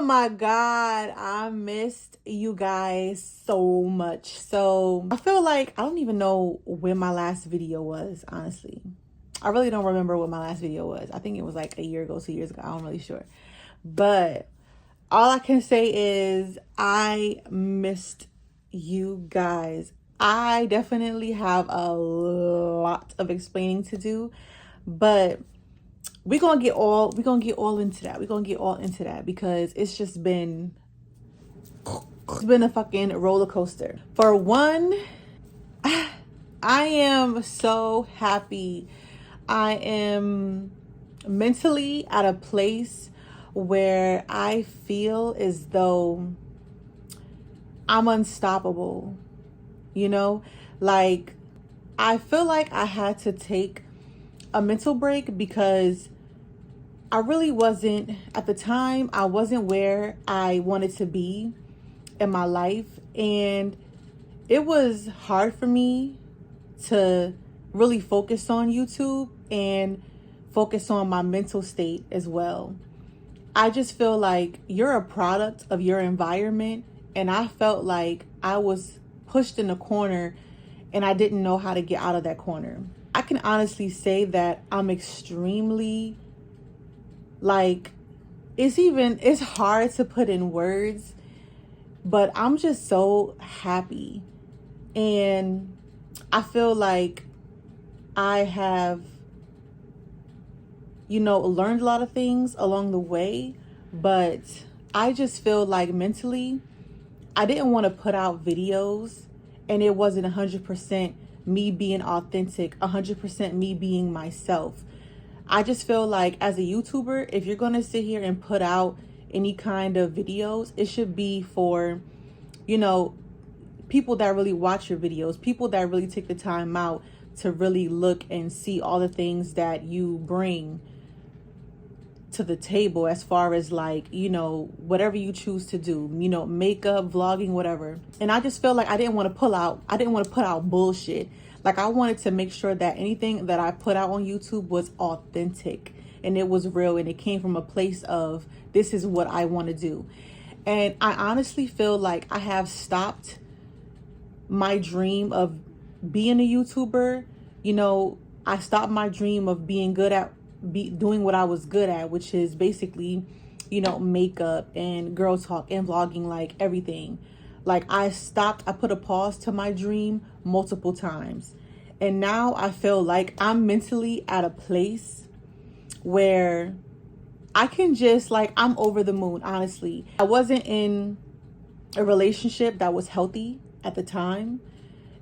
Oh my God, I missed you guys so much. So I feel like I don't even know when my last video was, honestly. I really don't remember what my last video was. I think it was like a year ago, 2 years ago. I'm really sure. But all I can say is I missed you guys. I definitely have a lot of explaining to do, but we're gonna get all into that. We're gonna get all into that because it's been a fucking roller coaster. For one, I am so happy. I am mentally at a place where I feel as though I'm unstoppable. You know, like I feel like I had to take a mental break because I really wasn't, at the time, I wasn't where I wanted to be in my life. And it was hard for me to really focus on YouTube and focus on my mental state as well. I just feel like you're a product of your environment. And I felt like I was pushed in a corner and I didn't know how to get out of that corner. I can honestly say that I'm extremely, like, it's hard to put in words, but I'm just so happy. And I feel like I have, learned a lot of things along the way, but I just feel like mentally, I didn't want to put out videos and it wasn't 100% me being authentic, 100% me being myself. I just feel like as a YouTuber, if you're going to sit here and put out any kind of videos, it should be for, people that really watch your videos, people that really take the time out to really look and see all the things that you bring to the table as far as like, whatever you choose to do, makeup, vlogging, whatever. And I just feel like I didn't want to put out bullshit. Like I wanted to make sure that anything that I put out on YouTube was authentic and it was real and it came from a place of this is what I want to do. And I honestly feel like I have stopped my dream of being a YouTuber. I stopped my dream of being good at doing what I was good at, which is basically, makeup and girl talk and vlogging, like everything. Like I put a pause to my dream multiple times. And now I feel like I'm mentally at a place where I can just I'm over the moon, honestly. I wasn't in a relationship that was healthy at the time.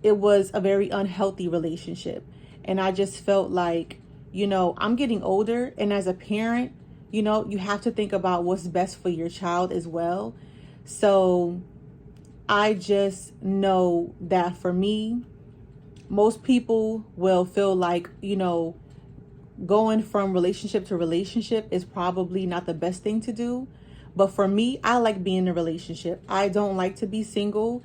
It was a very unhealthy relationship. And I just felt like, I'm getting older. And as a parent, you have to think about what's best for your child as well. So I just know that for me, most people will feel like, going from relationship to relationship is probably not the best thing to do. But for me, I like being in a relationship. I don't like to be single.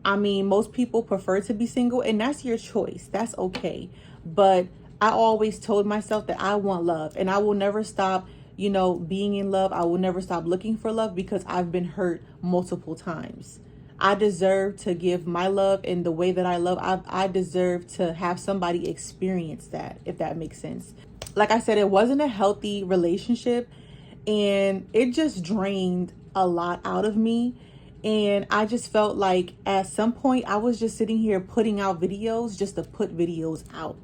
I mean, most people prefer to be single, and that's your choice. That's okay. But I always told myself that I want love, and I will never stop, being in love. I will never stop looking for love because I've been hurt multiple times. I deserve to give my love in the way that I love. I deserve to have somebody experience that, if that makes sense. Like I said, it wasn't a healthy relationship and it just drained a lot out of me. And I just felt like at some point I was just sitting here putting out videos just to put videos out.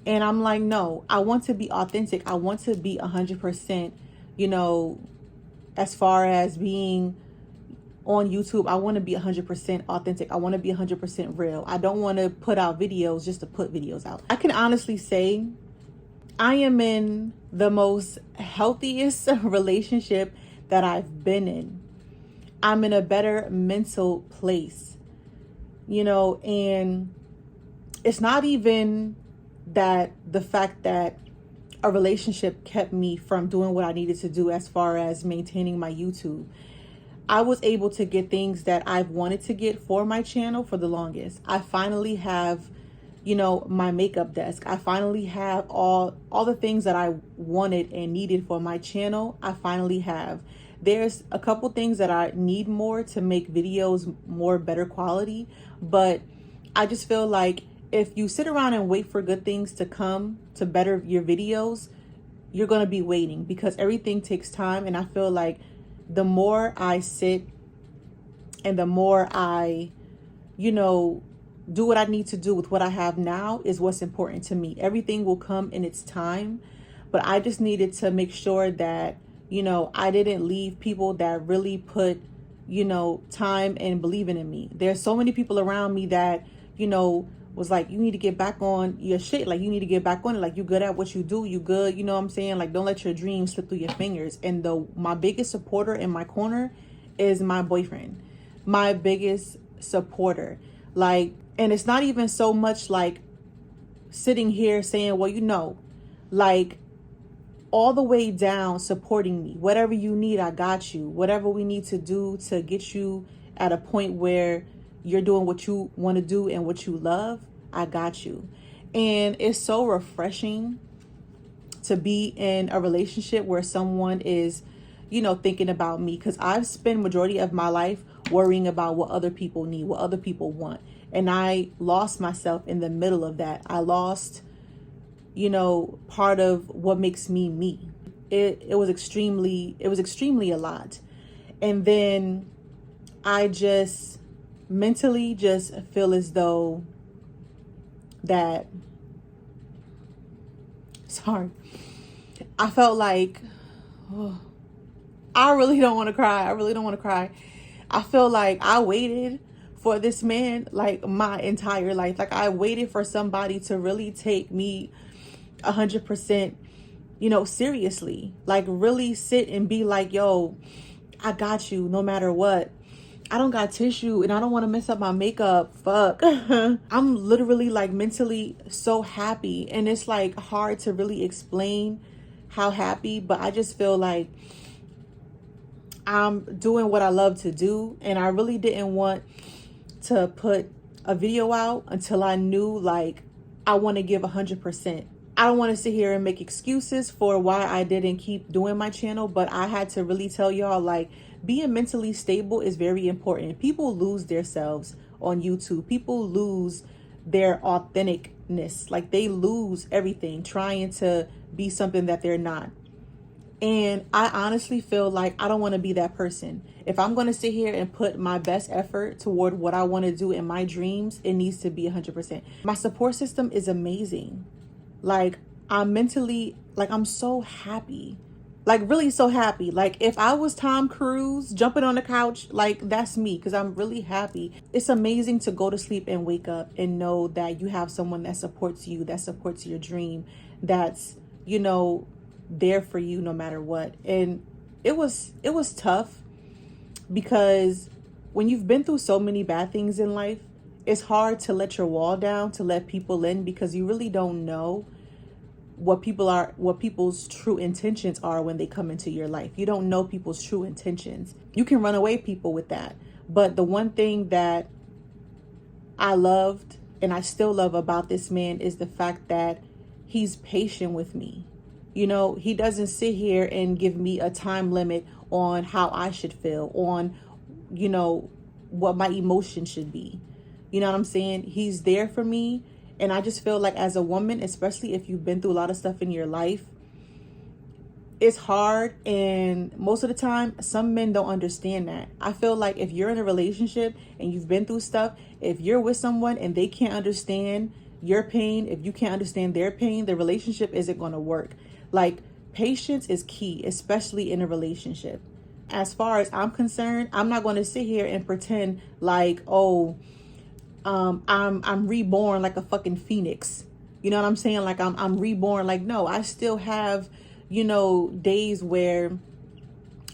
And I'm like, no, I want to be authentic. I want to be 100%, as far as being on YouTube, I want to be 100% authentic. I want to be 100% real. I don't want to put out videos just to put videos out. I can honestly say I am in the most healthiest relationship that I've been in. I'm in a better mental place, and it's not even that the fact that a relationship kept me from doing what I needed to do as far as maintaining my YouTube. I was able to get things that I've wanted to get for my channel for the longest. I finally have my makeup desk. I finally have all the things that I wanted and needed for my channel. I finally have. There's a couple things that I need more to make videos more better quality, but I just feel like if you sit around and wait for good things to come to better your videos, you're going to be waiting, because everything takes time. And I feel like the more I sit and the more I, do what I need to do with what I have now is what's important to me. Everything will come in its time, but I just needed to make sure that, I didn't leave people that really put, time and believing in me. There's so many people around me that, was like, you need to get back on your shit. Like, you need to get back on it. Like, you good at what you do. You good. You know what I'm saying? Like, don't let your dreams slip through your fingers. And my biggest supporter in my corner is my boyfriend. My biggest supporter. Like, and it's not even so much like sitting here saying, well, like all the way down supporting me. Whatever you need, I got you. Whatever we need to do to get you at a point where you're doing what you want to do and what you love, I got you. And it's so refreshing to be in a relationship where someone is, thinking about me, because I've spent majority of my life worrying about what other people need, what other people want. And I lost myself in the middle of that. I lost, part of what makes me me. It was extremely a lot. And then I just mentally just feel as though that, sorry, I felt like, I really don't want to cry. I feel like I waited for this man like my entire life. Like, I waited for somebody to really take me 100%, seriously. Like, really sit and be like, yo, I got you no matter what. I don't got tissue and I don't want to mess up my makeup. Fuck. I'm literally like mentally so happy. And it's like hard to really explain how happy, but I just feel like I'm doing what I love to do. And I really didn't want to put a video out until I knew like I want to give 100%. I don't want to sit here and make excuses for why I didn't keep doing my channel, but I had to really tell y'all, like, being mentally stable is very important. People lose themselves on YouTube. People lose their authenticness. Like, they lose everything trying to be something that they're not. And I honestly feel like I don't want to be that person. If I'm going to sit here and put my best effort toward what I want to do in my dreams, it needs to be 100%. My support system is amazing. Like, I'm mentally, like, I'm so happy. Like, really so happy. Like, if I was Tom Cruise jumping on the couch, like, that's me, because I'm really happy. It's amazing to go to sleep and wake up and know that you have someone that supports you, that supports your dream, that's, there for you no matter what. And it was tough, because when you've been through so many bad things in life, it's hard to let your wall down, to let people in, because you really don't know what people's true intentions are when they come into your life. You don't know people's true intentions. You can run away people with that. But the one thing that I loved and I still love about this man is the fact that he's patient with me. He doesn't sit here and give me a time limit on how I should feel, on, what my emotion should be. You know what I'm saying? He's there for me. And I just feel like, as a woman, especially if you've been through a lot of stuff in your life, it's hard. And most of the time, some men don't understand that. I feel like if you're in a relationship and you've been through stuff, if you're with someone and they can't understand your pain, if you can't understand their pain, the relationship isn't going to work. Like, patience is key, especially in a relationship. As far as I'm concerned, I'm not going to sit here and pretend like, I'm reborn like a fucking phoenix. You know what I'm saying? Like, I'm reborn. Like, no, I still have, days where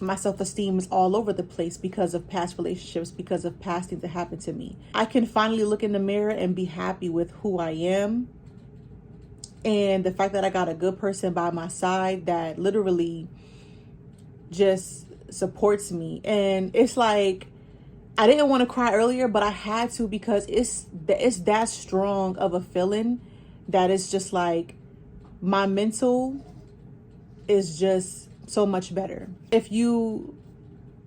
my self-esteem is all over the place because of past relationships, because of past things that happened to me. I can finally look in the mirror and be happy with who I am. And the fact that I got a good person by my side that literally just supports me. And it's like, I didn't want to cry earlier, but I had to because it's that strong of a feeling that it's just like my mental is just so much better. If you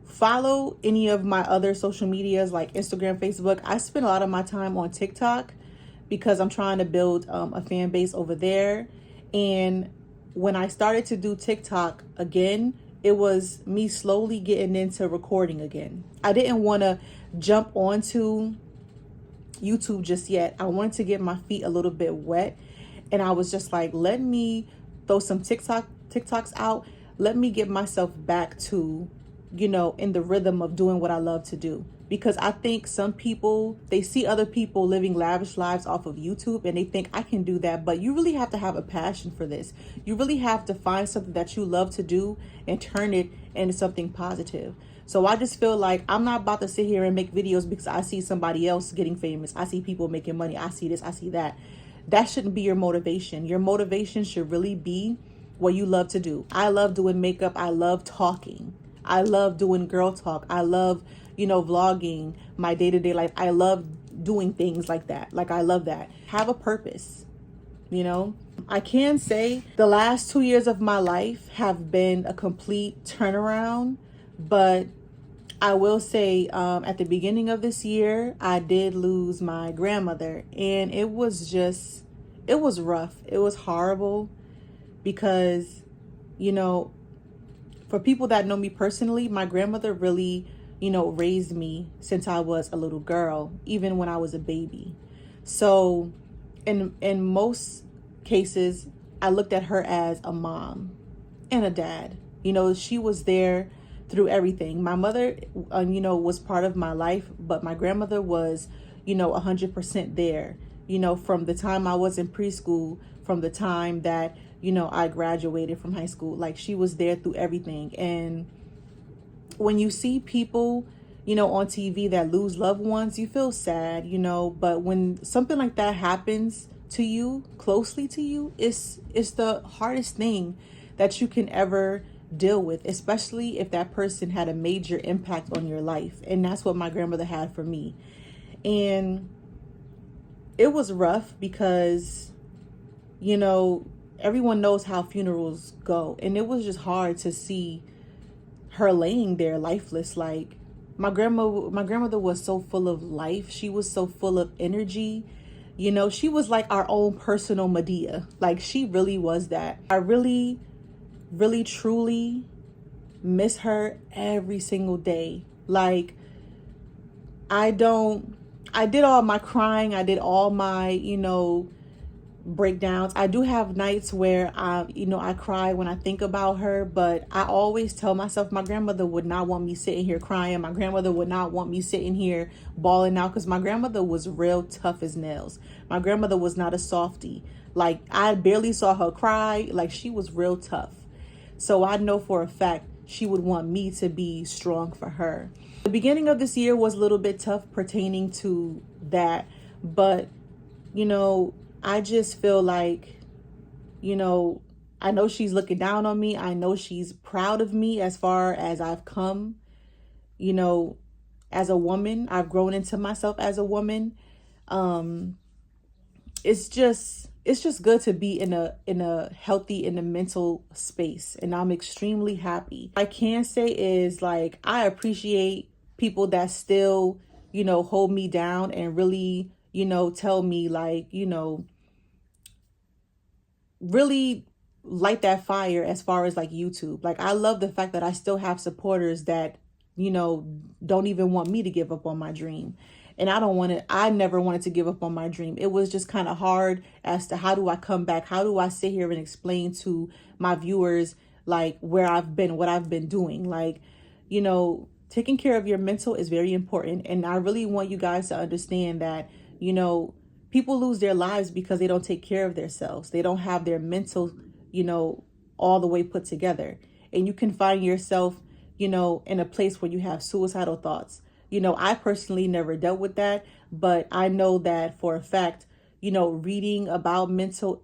follow any of my other social medias like Instagram, Facebook, I spend a lot of my time on TikTok because I'm trying to build a fan base over there. And when I started to do TikTok again, it was me slowly getting into recording again. I didn't want to jump onto YouTube just yet. I wanted to get my feet a little bit wet. And I was just like, let me throw some TikToks out. Let me get myself back to, in the rhythm of doing what I love to do. Because I think some people, they see other people living lavish lives off of YouTube and they think I can do that. But you really have to have a passion for this. You really have to find something that you love to do and turn it into something positive. So I just feel like I'm not about to sit here and make videos because I see somebody else getting famous. I see people making money. I see this, I see that. That shouldn't be your motivation. Your motivation should really be what you love to do. I love doing makeup. I love talking. I love doing girl talk. I love, vlogging my day-to-day life. I love doing things like that. Like, I love that. Have a purpose, I can say the last 2 years of my life have been a complete turnaround, but I will say at the beginning of this year, I did lose my grandmother, and it was rough. It was horrible because, for people that know me personally, my grandmother really, raised me since I was a little girl, even when I was a baby. So in most cases, I looked at her as a mom and a dad. She was there through everything. My mother, was part of my life, but my grandmother was, 100% there, from the time I was in preschool, from the time that, I graduated from high school. Like, she was there through everything. And when you see people, on TV that lose loved ones, you feel sad, but when something like that happens to you, closely to you, it's the hardest thing that you can ever deal with, especially if that person had a major impact on your life. And that's what my grandmother had for me. And it was rough because, everyone knows how funerals go. And it was just hard to see her laying there lifeless. Like, my grandmother was so full of life. She was so full of energy. She was like our own personal Medea. Like, she really was that. I really, really, truly miss her every single day. Like, I did all my crying. I did all my, breakdowns. I do have nights where I cry when I think about her, but I always tell myself my grandmother would not want me sitting here crying. My grandmother would not want me sitting here bawling out, because my grandmother was real tough as nails. My grandmother was not a softie. Like, I barely saw her cry. Like, she was real tough. So I know for a fact she would want me to be strong for her. The beginning of this year was a little bit tough pertaining to that, but I just feel like, I know she's looking down on me. I know she's proud of me as far as I've come, as a woman. I've grown into myself as a woman. It's just good to be in a healthy, in a mental space. And I'm extremely happy. I can say is, like, I appreciate people that still, hold me down and really, tell me, like, really light that fire as far as like YouTube. Like, I love the fact that I still have supporters that, don't even want me to give up on my dream. And I never wanted to give up on my dream. It was just kind of hard as to how do I come back? How do I sit here and explain to my viewers, like, where I've been, what I've been doing? Like, taking care of your mental is very important. And I really want you guys to understand that, people lose their lives because they don't take care of themselves. They don't have their mental, all the way put together. And you can find yourself, in a place where you have suicidal thoughts. I personally never dealt with that, but I know that for a fact, reading about mental,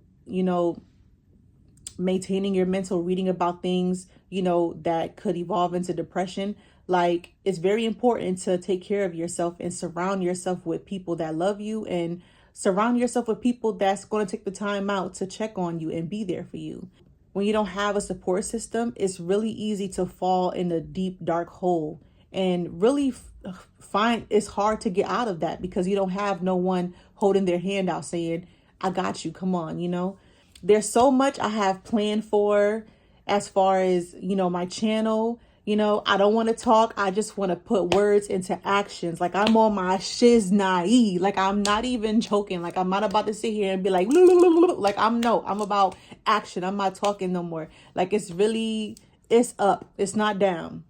maintaining your mental, reading about things, that could evolve into depression, Like, it's very important to take care of yourself and surround yourself with people that love you, and surround yourself with people that's going to take the time out to check on you and be there for you. When you don't have a support system, it's really easy to fall in a deep, dark hole, and really find it's hard to get out of that because you don't have no one holding their hand out saying, I got you, come on, you know. There's so much I have planned for as far as, you know, my channel. You know, I don't want to talk. I just want to put words into actions. Like, I'm on my shiz naive. Like, I'm not even joking. Like, I'm not about to sit here and be like, like, I'm about action. I'm not talking no more. Like, it's up. It's not down.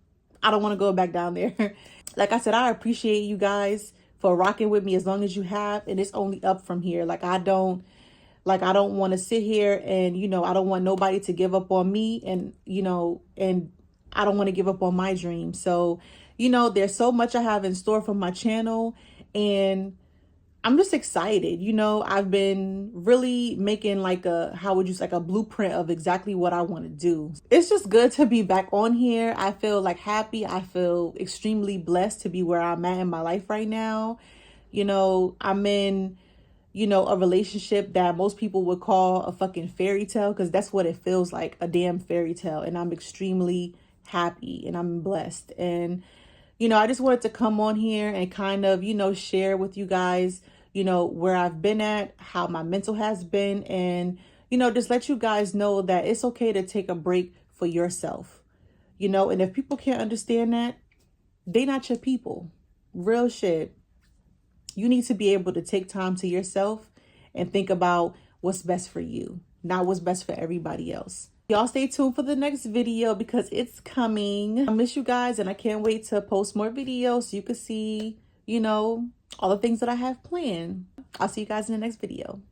I don't want to go back down there. Like I said, I appreciate you guys for rocking with me as long as you have. And it's only up from here. I don't want to sit here and, you know, I don't want nobody to give up on me, and, you know, and I don't want to give up on my dream. So, you know, there's so much I have in store for my channel, and I'm just excited. You know, I've been really making like a blueprint of exactly what I want to do. It's just good to be back on here. I feel like happy. I feel extremely blessed to be where I'm at in my life right now. You know, I'm in, you know, a relationship that most people would call a fucking fairy tale, because that's what it feels like, a damn fairy tale. And I'm extremely happy and I'm blessed. And, you know, I just wanted to come on here and kind of, you know, share with you guys, you know, where I've been at, how my mental has been, and, you know, just let you guys know that it's okay to take a break for yourself, you know. And if people can't understand that, they not your people. Real shit. You need to be able to take time to yourself and think about what's best for you, not what's best for everybody else. Y'all stay tuned for the next video because it's coming. I miss you guys, and I can't wait to post more videos so you can see, you know, all the things that I have planned. I'll see you guys in the next video.